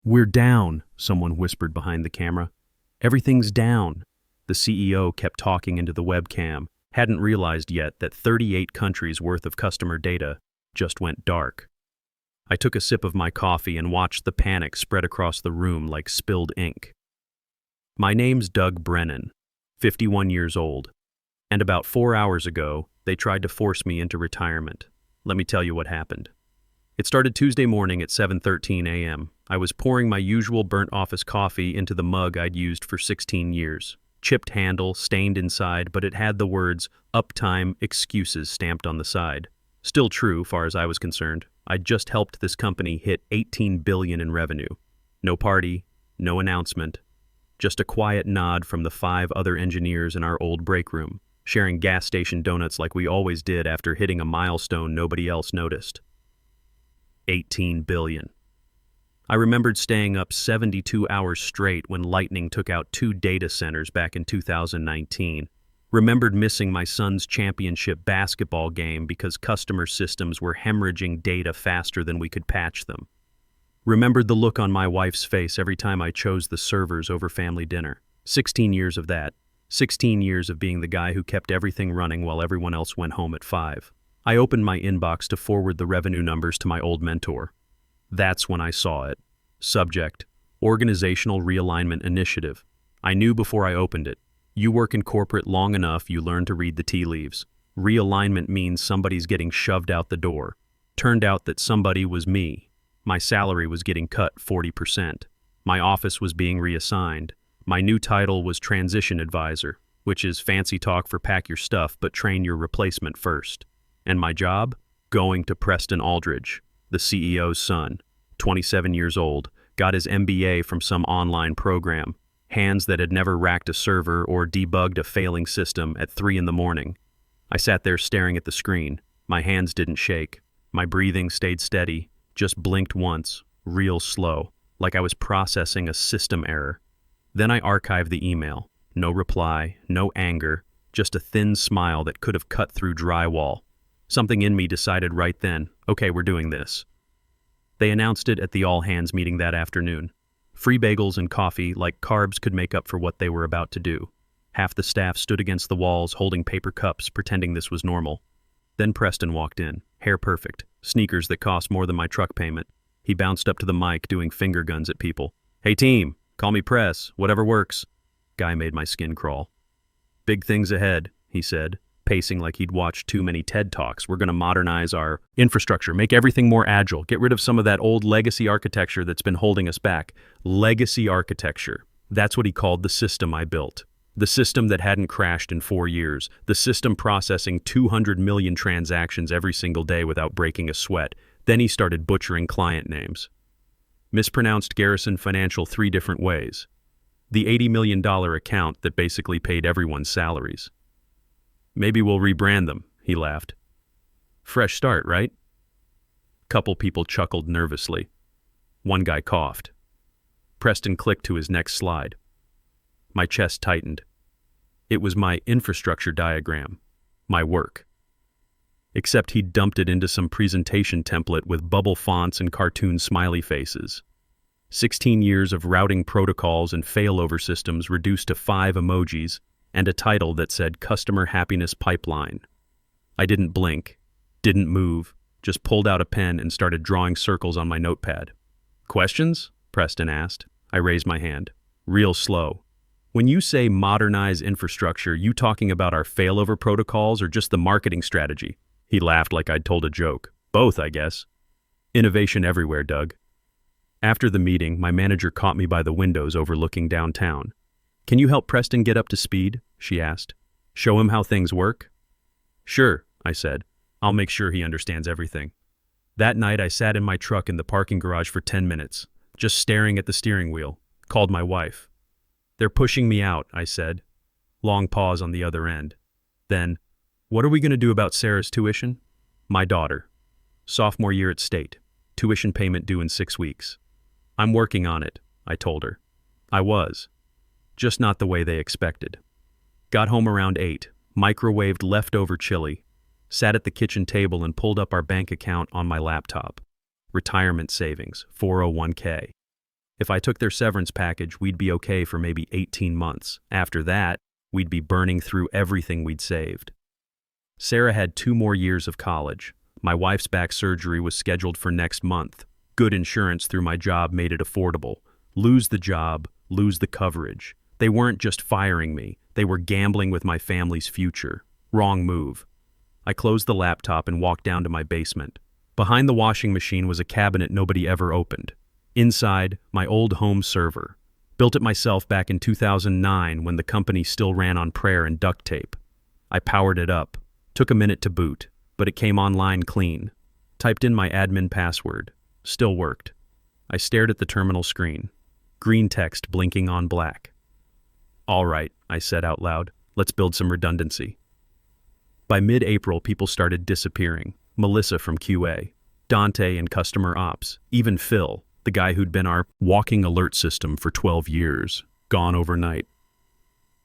"We're down," someone whispered behind the camera. "Everything's down." The CEO kept talking into the webcam, hadn't realized yet that 38 countries' worth of customer data just went dark. I took a sip of my coffee and watched the panic spread across the room like spilled ink. My name's Doug Brennan, 51 years old, and about 4 hours ago, they tried to force me into retirement. Let me tell you what happened. It started Tuesday morning at 7:13 a.m. I was pouring my usual burnt office coffee into the mug I'd used for 16 years. Chipped handle, stained inside, but it had the words "Uptime Excuses" stamped on the side. Still true, far as I was concerned. I'd just helped this company hit $18 billion in revenue. No party, no announcement. Just a quiet nod from the 5 other engineers in our old break room, sharing gas station donuts like we always did after hitting a milestone nobody else noticed. 18 billion. I remembered staying up 72 hours straight when lightning took out 2 data centers back in 2019. Remembered missing my son's championship basketball game because customer systems were hemorrhaging data faster than we could patch them. Remembered the look on my wife's face every time I chose the servers over family dinner. 16 years of that. 16 years of being the guy who kept everything running while everyone else went home at 5. I opened my inbox to forward the revenue numbers to my old mentor. That's when I saw it. Subject: Organizational Realignment Initiative. I knew before I opened it. You work in corporate long enough, you learn to read the tea leaves. Realignment means somebody's getting shoved out the door. Turned out that somebody was me. My salary was getting cut 40%. My office was being reassigned. My new title was Transition Advisor, which is fancy talk for pack your stuff but train your replacement first. And my job? Going to Preston Aldridge, the CEO's son, 27 years old, got his MBA from some online program, hands that had never racked a server or debugged a failing system at 3 in the morning. I sat there staring at the screen. My hands didn't shake. My breathing stayed steady, just blinked once, real slow, like I was processing a system error. Then I archived the email. No reply, no anger, just a thin smile that could have cut through drywall. Something in me decided right then, okay, we're doing this. They announced it at the all-hands meeting that afternoon. Free bagels and coffee, like carbs could make up for what they were about to do. Half the staff stood against the walls holding paper cups, pretending this was normal. Then Preston walked in, hair perfect, sneakers that cost more than my truck payment. He bounced up to the mic doing finger guns at people. "Hey team, call me Press, whatever works." Guy made my skin crawl. "Big things ahead," he said, pacing like he'd watched too many TED Talks. "We're going to modernize our infrastructure, make everything more agile, get rid of some of that old legacy architecture that's been holding us back." Legacy architecture. That's what he called the system I built. The system that hadn't crashed in 4 years. The system processing 200 million transactions every single day without breaking a sweat. Then he started butchering client names. Mispronounced Garrison Financial 3 different ways. The $80 million account that basically paid everyone's salaries. "Maybe we'll rebrand them," he laughed. "Fresh start, right?" Couple people chuckled nervously. One guy coughed. Preston clicked to his next slide. My chest tightened. It was my infrastructure diagram, my work. Except he'd dumped it into some presentation template with bubble fonts and cartoon smiley faces. 16 years of routing protocols and failover systems reduced to 5 emojis, and a title that said Customer Happiness Pipeline. I didn't blink, didn't move, just pulled out a pen and started drawing circles on my notepad. "Questions?" Preston asked. I raised my hand. Real slow. "When you say modernize infrastructure, you talking about our failover protocols or just the marketing strategy?" He laughed like I'd told a joke. "Both, I guess." "Innovation everywhere, Doug." After the meeting, my manager caught me by the windows overlooking downtown. "Can you help Preston get up to speed?" she asked. "Show him how things work?" "Sure," I said. "I'll make sure he understands everything." That night I sat in my truck in the parking garage for 10 minutes, just staring at the steering wheel. Called my wife. "They're pushing me out," I said. Long pause on the other end. Then, "What are we going to do about Sarah's tuition?" "My daughter. Sophomore year at State. Tuition payment due in 6 weeks." "I'm working on it," I told her. I was. Just not the way they expected. Got home around 8, microwaved leftover chili, sat at the kitchen table and pulled up our bank account on my laptop. Retirement savings, 401k. If I took their severance package, we'd be okay for maybe 18 months. After that, we'd be burning through everything we'd saved. Sarah had 2 more years of college. My wife's back surgery was scheduled for next month. Good insurance through my job made it affordable. Lose the job, lose the coverage. They weren't just firing me, they were gambling with my family's future. Wrong move. I closed the laptop and walked down to my basement. Behind the washing machine was a cabinet nobody ever opened. Inside, my old home server. Built it myself back in 2009 when the company still ran on prayer and duct tape. I powered it up. Took a minute to boot, but it came online clean. Typed in my admin password. Still worked. I stared at the terminal screen. Green text blinking on black. All right, I said out loud. Let's build some redundancy. By mid-April, people started disappearing. Melissa from QA, Dante in customer ops, even Phil, the guy who'd been our walking alert system for 12 years, gone overnight.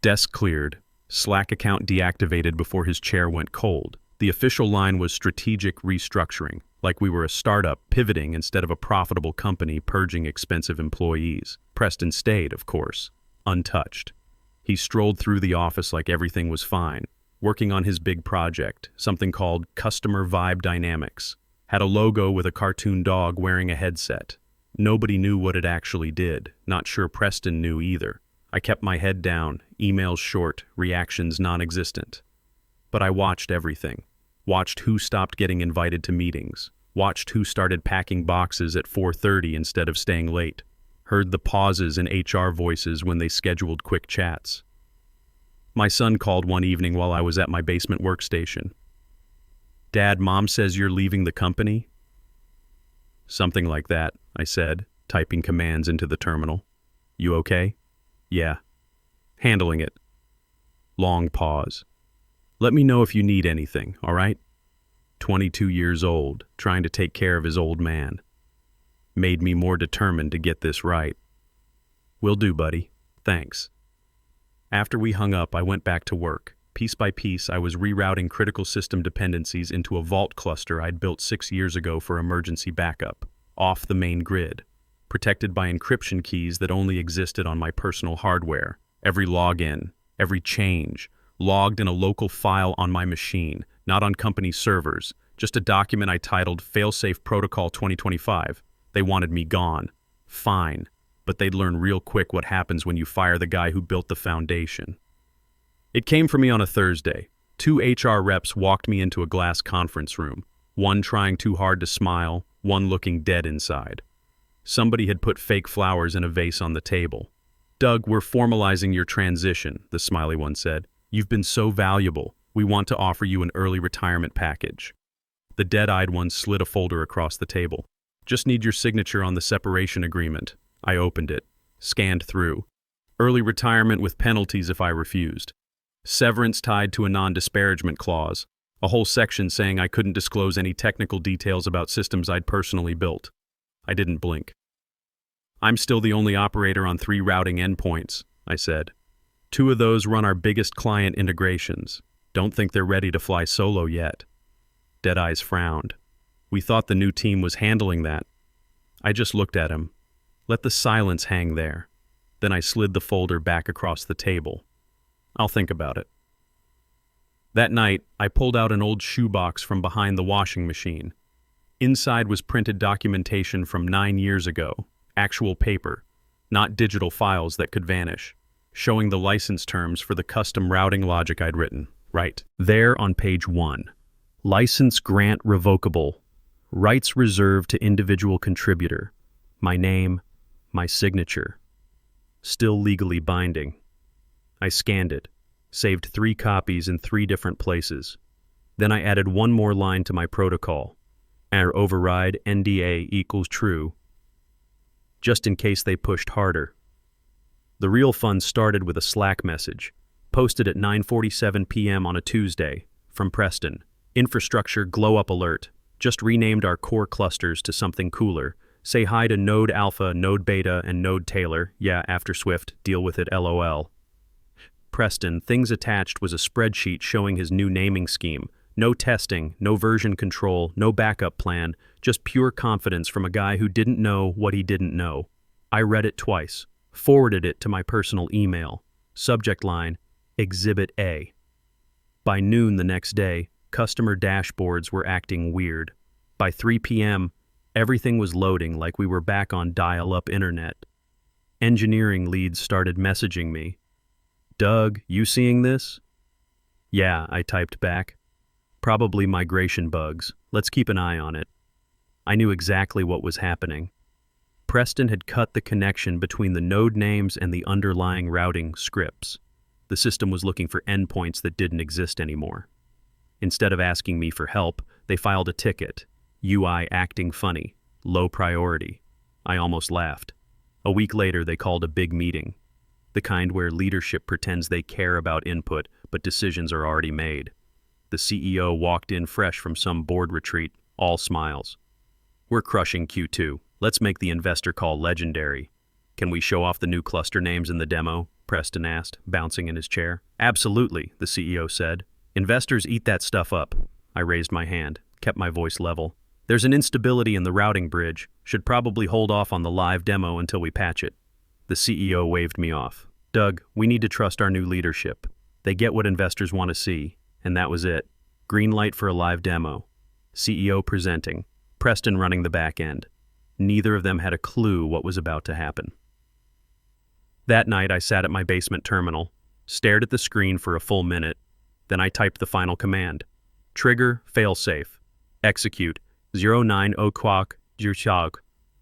Desk cleared. Slack account deactivated before his chair went cold. The official line was strategic restructuring, like we were a startup pivoting instead of a profitable company purging expensive employees. Preston stayed, of course, untouched. He strolled through the office like everything was fine, working on his big project, something called Customer Vibe Dynamics. Had a logo with a cartoon dog wearing a headset. Nobody knew what it actually did. Not sure Preston knew either. I kept my head down, emails short, reactions non-existent. But I watched everything. Watched who stopped getting invited to meetings. Watched who started packing boxes at 4:30 instead of staying late. Heard the pauses in HR voices when they scheduled quick chats. My son called one evening while I was at my basement workstation. "Dad, Mom says you're leaving the company?" "Something like that," I said, typing commands into the terminal. "You okay?" "Yeah. Handling it." Long pause. "Let me know if you need anything, all right?" 22 years old, trying to take care of his old man. Made me more determined to get this right. "Will do, buddy. Thanks." After we hung up, I went back to work. Piece by piece, I was rerouting critical system dependencies into a vault cluster I'd built 6 years ago for emergency backup, off the main grid, protected by encryption keys that only existed on my personal hardware. Every login, every change, logged in a local file on my machine, not on company servers, just a document I titled Failsafe Protocol 2025. They wanted me gone. Fine, but they'd learn real quick what happens when you fire the guy who built the foundation. It came for me on a Thursday. 2 HR reps walked me into a glass conference room, one trying too hard to smile, one looking dead inside. Somebody had put fake flowers in a vase on the table. "Doug, we're formalizing your transition," the smiley one said. "You've been so valuable. We want to offer you an early retirement package." The dead-eyed one slid a folder across the table. "Just need your signature on the separation agreement." I opened it, scanned through. Early retirement with penalties if I refused. Severance tied to a non-disparagement clause. A whole section saying I couldn't disclose any technical details about systems I'd personally built. I didn't blink. "I'm still the only operator on 3 routing endpoints," I said. 2 of those run our biggest client integrations. Don't think they're ready to fly solo yet." Deadeyes frowned. "We thought the new team was handling that." I just looked at him. Let the silence hang there. Then I slid the folder back across the table. "I'll think about it." That night, I pulled out an old shoebox from behind the washing machine. Inside was printed documentation from 9 years ago, actual paper, not digital files that could vanish, showing the license terms for the custom routing logic I'd written. Right there on page 1. License grant revocable. Rights reserved to individual contributor. My name, my signature. Still legally binding. I scanned it, saved 3 copies in 3 different places. Then I added one more line to my protocol. Our override NDA equals true, just in case they pushed harder. The real fun started with a Slack message, posted at 9:47 p.m. on a Tuesday, from Preston. Infrastructure glow up alert. Just renamed our core clusters to something cooler. Say hi to Node Alpha, Node Beta, and Node Taylor. Yeah, after Swift, deal with it, LOL. Preston, things attached was a spreadsheet showing his new naming scheme. No testing, no version control, no backup plan, just pure confidence from a guy who didn't know what he didn't know. I read it twice, forwarded it to my personal email. Subject line, Exhibit A. By noon the next day, customer dashboards were acting weird. By 3 p.m., everything was loading like we were back on dial-up internet. Engineering leads started messaging me. "Doug, you seeing this?" "Yeah," I typed back. "Probably migration bugs. Let's keep an eye on it." I knew exactly what was happening. Preston had cut the connection between the node names and the underlying routing scripts. The system was looking for endpoints that didn't exist anymore. Instead of asking me for help, they filed a ticket. UI acting funny. Low priority. I almost laughed. A week later, they called a big meeting. The kind where leadership pretends they care about input, but decisions are already made. The CEO walked in fresh from some board retreat, all smiles. "We're crushing Q2. Let's make the investor call legendary." "Can we show off the new cluster names in the demo?" Preston asked, bouncing in his chair. "Absolutely," the CEO said. "Investors eat that stuff up." I raised my hand, kept my voice level. "There's an instability in the routing bridge. Should probably hold off on the live demo until we patch it." The CEO waved me off. "Doug, we need to trust our new leadership. They get what investors want to see." And that was it. Green light for a live demo. CEO presenting. Preston running the back end. Neither of them had a clue what was about to happen. That night, I sat at my basement terminal, stared at the screen for a full minute. Then I typed the final command. Trigger, failsafe. Execute, 09 o'clock, Juchog.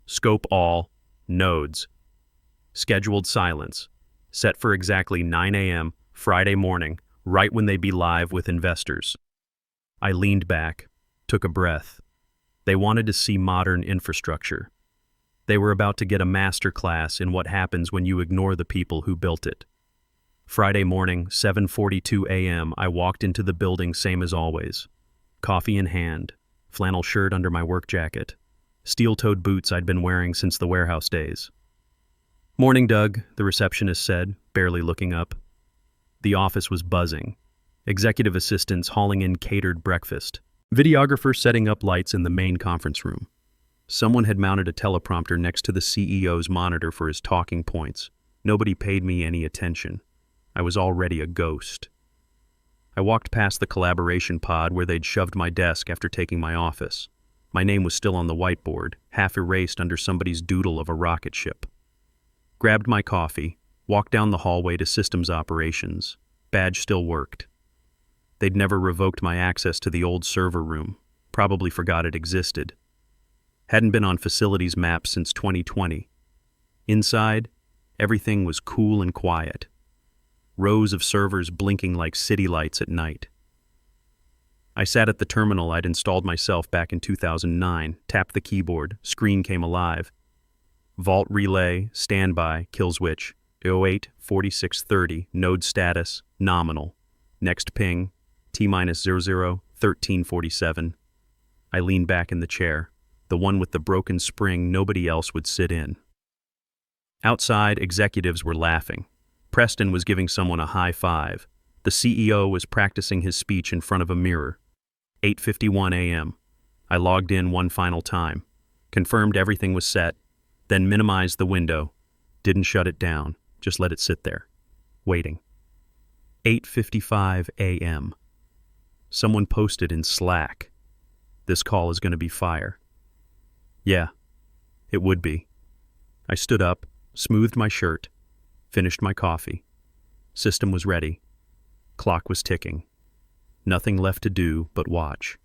Scope all, nodes. Scheduled silence. Set for exactly 9 a.m., Friday morning, right when they be live with investors. I leaned back, took a breath. They wanted to see modern infrastructure. They were about to get a master class in what happens when you ignore the people who built it. Friday morning, 7:42 a.m., I walked into the building same as always. Coffee in hand, flannel shirt under my work jacket, steel-toed boots I'd been wearing since the warehouse days. "Morning, Doug," the receptionist said, barely looking up. The office was buzzing. Executive assistants hauling in catered breakfast. Videographer setting up lights in the main conference room. Someone had mounted a teleprompter next to the CEO's monitor for his talking points. Nobody paid me any attention. I was already a ghost. I walked past the collaboration pod where they'd shoved my desk after taking my office. My name was still on the whiteboard, half erased under somebody's doodle of a rocket ship. Grabbed my coffee, walked down the hallway to systems operations. Badge still worked. They'd never revoked my access to the old server room. Probably forgot it existed. Hadn't been on facilities maps since 2020. Inside, everything was cool and quiet. Rows of servers blinking like city lights at night. I sat at the terminal I'd installed myself back in 2009, tapped the keyboard, screen came alive. Vault relay, standby, kill switch, 08-4630, node status, nominal. Next ping, T-00, 1347. I leaned back in the chair, the one with the broken spring nobody else would sit in. Outside, executives were laughing. Preston was giving someone a high five. The CEO was practicing his speech in front of a mirror. 8:51 a.m. I logged in one final time, confirmed everything was set, then minimized the window, didn't shut it down, just let it sit there, waiting. 8:55 a.m. Someone posted in Slack. This call is going to be fire. Yeah, it would be. I stood up, smoothed my shirt, finished my coffee. System was ready. Clock was ticking. Nothing left to do but watch.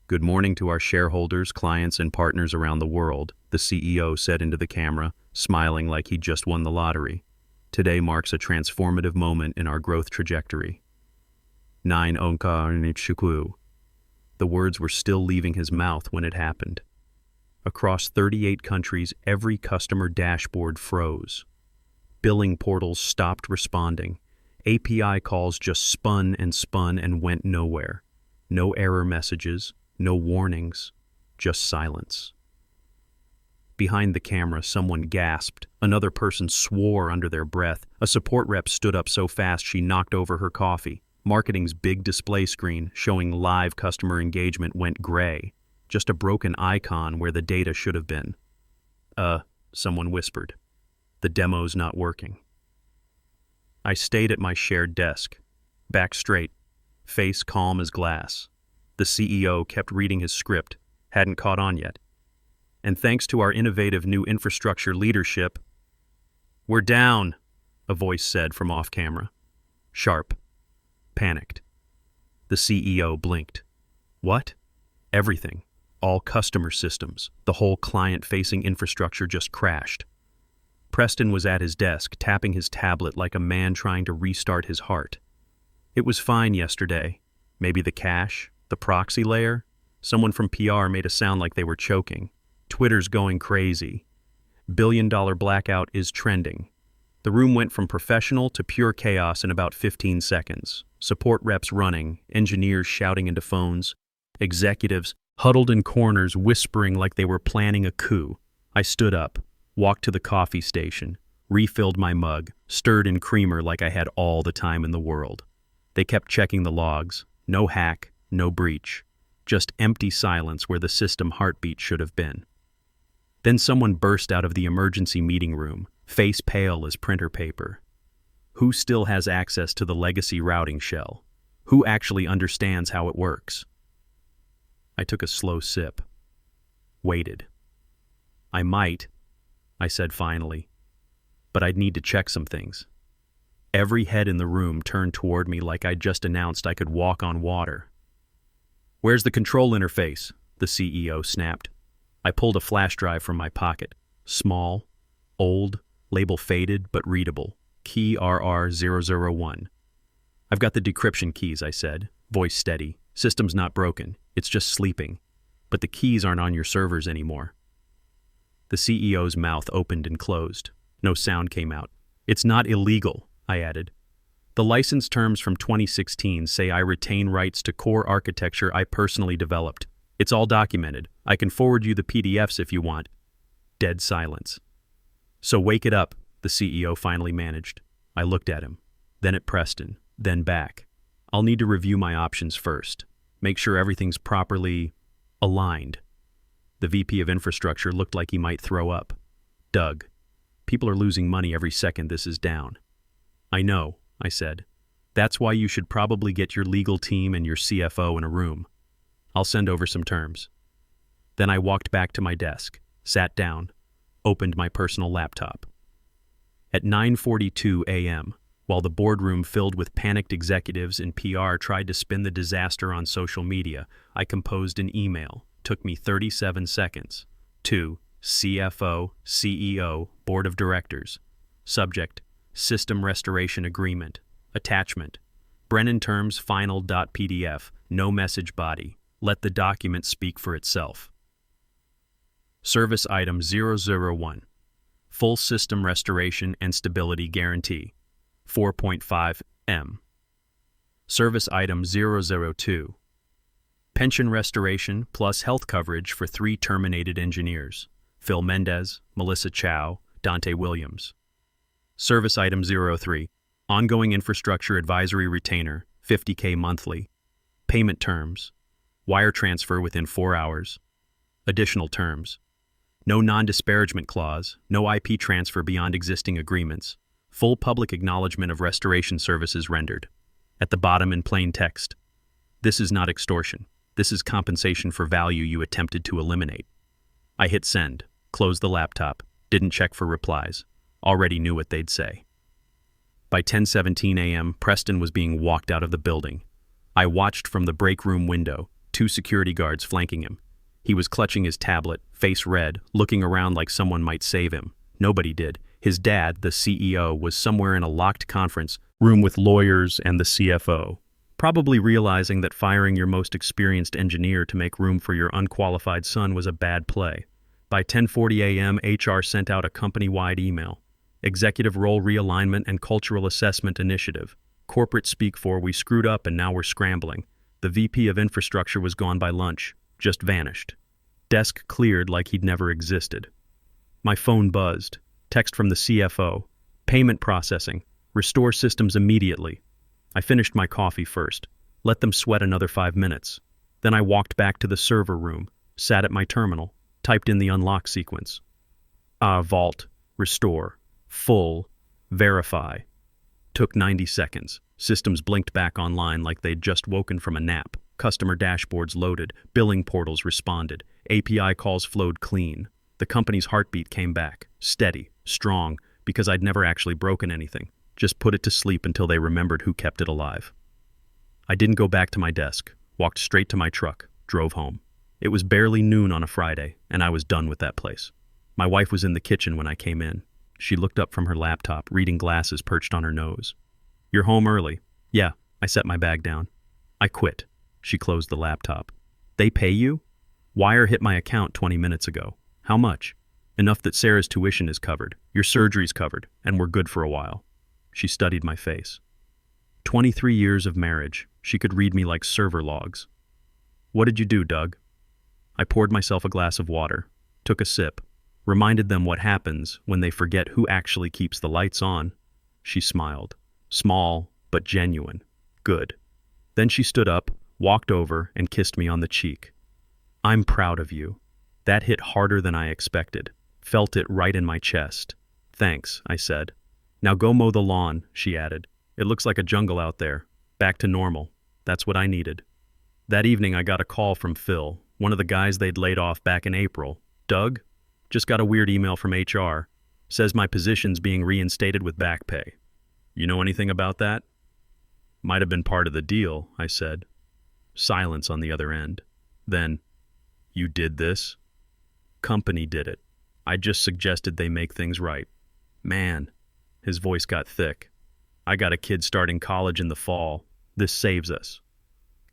"Good morning to our shareholders, clients, and partners around the world," the CEO said into the camera, smiling like he'd just won the lottery. "Today marks a transformative moment in our growth trajectory." 9 Onka Nichukwu. The words were still leaving his mouth when it happened. Across 38 countries, every customer dashboard froze. Billing portals stopped responding. API calls just spun and went nowhere. No error messages, no warnings, just silence. Behind the camera, someone gasped. Another person swore under their breath. A support rep stood up so fast she knocked over her coffee. Marketing's big display screen showing live customer engagement went gray. Just a broken icon where the data should have been. someone whispered. The demo's not working. I stayed at my shared desk, back straight, face calm as glass. The CEO kept reading his script, hadn't caught on yet. And thanks to our innovative new infrastructure leadership, "We're down," a voice said from off camera. Sharp. Panicked. The CEO blinked. What? Everything. All customer systems, the whole client-facing infrastructure just crashed. Preston was at his desk, tapping his tablet like a man trying to restart his heart. It was fine yesterday. Maybe the cache, the proxy layer? Someone from PR made a sound like they were choking. Twitter's going crazy. Billion-dollar blackout is trending. The room went from professional to pure chaos in about 15 seconds. Support reps running, engineers shouting into phones, executives huddled in corners whispering like they were planning a coup. I stood up, walked to the coffee station, refilled my mug, stirred in creamer like I had all the time in the world. They kept checking the logs. No hack, no breach. Just empty silence where the system heartbeat should have been. Then someone burst out of the emergency meeting room, face pale as printer paper. Who still has access to the legacy routing shell? Who actually understands how it works? I took a slow sip. Waited. I might, I said finally, but I'd need to check some things. Every head in the room turned toward me like I'd just announced I could walk on water. "Where's the control interface?" the CEO snapped. I pulled a flash drive from my pocket. Small, old, label faded but readable. Key RR001. "I've got the decryption keys," I said, voice steady. "System's not broken. It's just sleeping. But the keys aren't on your servers anymore." The CEO's mouth opened and closed. No sound came out. "It's not illegal," I added. "The license terms from 2016 say I retain rights to core architecture I personally developed. It's all documented. I can forward you the PDFs if you want." Dead silence. "So wake it up," the CEO finally managed. I looked at him, then at Preston, then back. "I'll need to review my options first. Make sure everything's properly aligned." The VP of Infrastructure looked like he might throw up. "Doug, people are losing money every second this is down." "I know," I said. "That's why you should probably get your legal team and your CFO in a room. I'll send over some terms." Then I walked back to my desk, sat down, opened my personal laptop. At 9:42 a.m., while the boardroom filled with panicked executives and PR tried to spin the disaster on social media, I composed an email. Took me 37 seconds. To CFO, CEO, Board of Directors. Subject: System Restoration Agreement. Attachment: Brennan Terms Final.pdf. No message body. Let the document speak for itself. Service Item 001. Full System Restoration and Stability Guarantee. 4.5 M. Service Item 002. Pension restoration plus health coverage for 3 terminated engineers: Phil Mendez, Melissa Chow, Dante Williams. Service Item 03. Ongoing infrastructure advisory retainer, $50K monthly. Payment terms: wire transfer within 4 hours. Additional terms: no non-disparagement clause, no IP transfer beyond existing agreements. Full public acknowledgement of restoration services rendered. At the bottom in plain text: this is not extortion. This is compensation for value you attempted to eliminate. I hit send, closed the laptop, didn't check for replies. Already knew what they'd say. By 10:17 a.m., Preston was being walked out of the building. I watched from the break room window, 2 security guards flanking him. He was clutching his tablet, face red, looking around like someone might save him. Nobody did. His dad, the CEO, was somewhere in a locked conference room with lawyers and the CFO, probably realizing that firing your most experienced engineer to make room for your unqualified son was a bad play. By 10:40 a.m., HR sent out a company-wide email. Executive Role Realignment and Cultural Assessment Initiative. Corporate speak for "we screwed up and now we're scrambling." The VP of Infrastructure was gone by lunch, just vanished. Desk cleared like he'd never existed. My phone buzzed. Text from the CFO. Payment processing. Restore systems immediately. I finished my coffee first. Let them sweat another 5 minutes. Then I walked back to the server room, sat at my terminal, typed in the unlock sequence. Vault, restore, full, verify. Took 90 seconds. Systems blinked back online like they'd just woken from a nap. Customer dashboards loaded, billing portals responded, API calls flowed clean. The company's heartbeat came back, steady, strong, because I'd never actually broken anything. Just put it to sleep until they remembered who kept it alive. I didn't go back to my desk, walked straight to my truck, drove home. It was barely noon on a Friday, and I was done with that place. My wife was in the kitchen when I came in. She looked up from her laptop, reading glasses perched on her nose. "You're home early." "Yeah," I set my bag down. "I quit." She closed the laptop. "They pay you?" "Wire hit my account 20 minutes ago." "How much?" "Enough that Sarah's tuition is covered, your surgery's covered, and we're good for a while." She studied my face. 23 years of marriage. She could read me like server logs. "What did you do, Doug?" I poured myself a glass of water, took a sip, reminded them what happens when they forget who actually keeps the lights on. She smiled. Small, but genuine. Good. Then she stood up, walked over, and kissed me on the cheek. "I'm proud of you." That hit harder than I expected. Felt it right in my chest. "Thanks," I said. "Now go mow the lawn," she added. "It looks like a jungle out there. Back to normal." That's what I needed. That evening I got a call from Phil, one of the guys they'd laid off back in April. "Doug, just got a weird email from HR. Says my position's being reinstated with back pay. You know anything about that?" "Might have been part of the deal," I said. Silence on the other end. Then, "You did this?" "Company did it. I just suggested they make things right." "Man," his voice got thick. "I got a kid starting college in the fall. This saves us."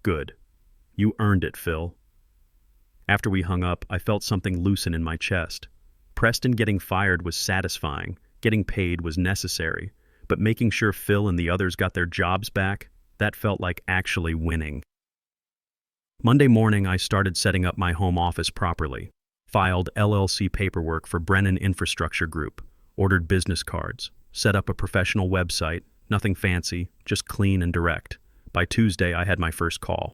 "Good. You earned it, Phil." After we hung up, I felt something loosen in my chest. Preston getting fired was satisfying, getting paid was necessary, but making sure Phil and the others got their jobs back, that felt like actually winning. Monday morning, I started setting up my home office properly, filed LLC paperwork for Brennan Infrastructure Group, ordered business cards, set up a professional website, nothing fancy, just clean and direct. By Tuesday, I had my first call.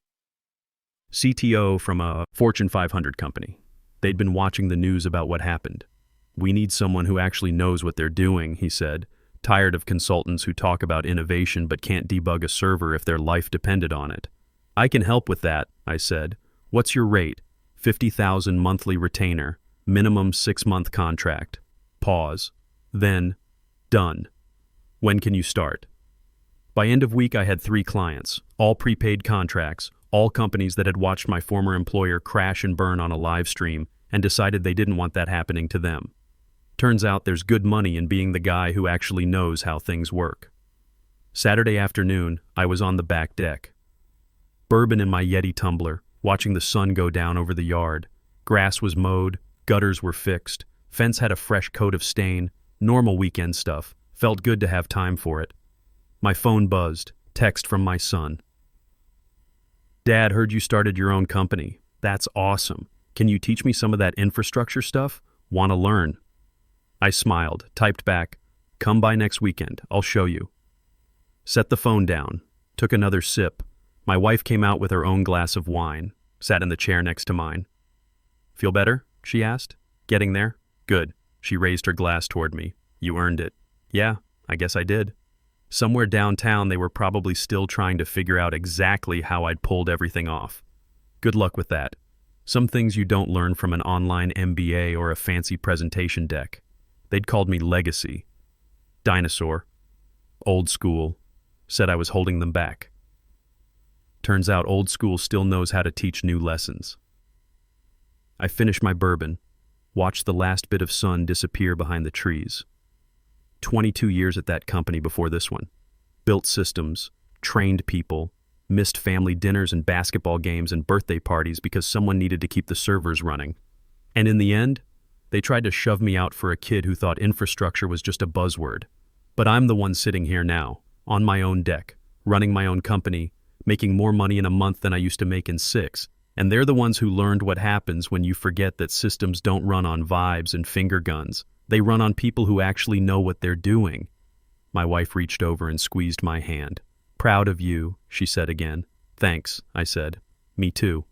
CTO from a Fortune 500 company. They'd been watching the news about what happened. "We need someone who actually knows what they're doing," he said, tired of consultants who talk about innovation but can't debug a server if their life depended on it. "I can help with that," I said. "What's your rate?" $50,000 monthly retainer, minimum 6-month contract. Pause. Then, done. "When can you start?" By end of week, I had 3 clients, all prepaid contracts, all companies that had watched my former employer crash and burn on a live stream and decided they didn't want that happening to them. Turns out there's good money in being the guy who actually knows how things work. Saturday afternoon, I was on the back deck. Bourbon in my Yeti tumbler, watching the sun go down over the yard. Grass was mowed, gutters were fixed, fence had a fresh coat of stain, normal weekend stuff. Felt good to have time for it. My phone buzzed, text from my son. "Dad, heard you started your own company. That's awesome. Can you teach me some of that infrastructure stuff? Want to learn." I smiled, typed back, "Come by next weekend, I'll show you." Set the phone down, took another sip. My wife came out with her own glass of wine, sat in the chair next to mine. "Feel better?" she asked. "Getting there?" "Good." She raised her glass toward me. "You earned it." "Yeah, I guess I did." Somewhere downtown, they were probably still trying to figure out exactly how I'd pulled everything off. Good luck with that. Some things you don't learn from an online MBA or a fancy presentation deck. They'd called me legacy. Dinosaur. Old school. Said I was holding them back. Turns out old school still knows how to teach new lessons. I finished my bourbon, watched the last bit of sun disappear behind the trees. 22 years at that company before this one. Built systems, trained people, missed family dinners and basketball games and birthday parties because someone needed to keep the servers running. And in the end, they tried to shove me out for a kid who thought infrastructure was just a buzzword. But I'm the one sitting here now, on my own deck, running my own company, making more money in a month than I used to make in 6. And they're the ones who learned what happens when you forget that systems don't run on vibes and finger guns. They run on people who actually know what they're doing. My wife reached over and squeezed my hand. "Proud of you," she said again. "Thanks," I said. "Me too."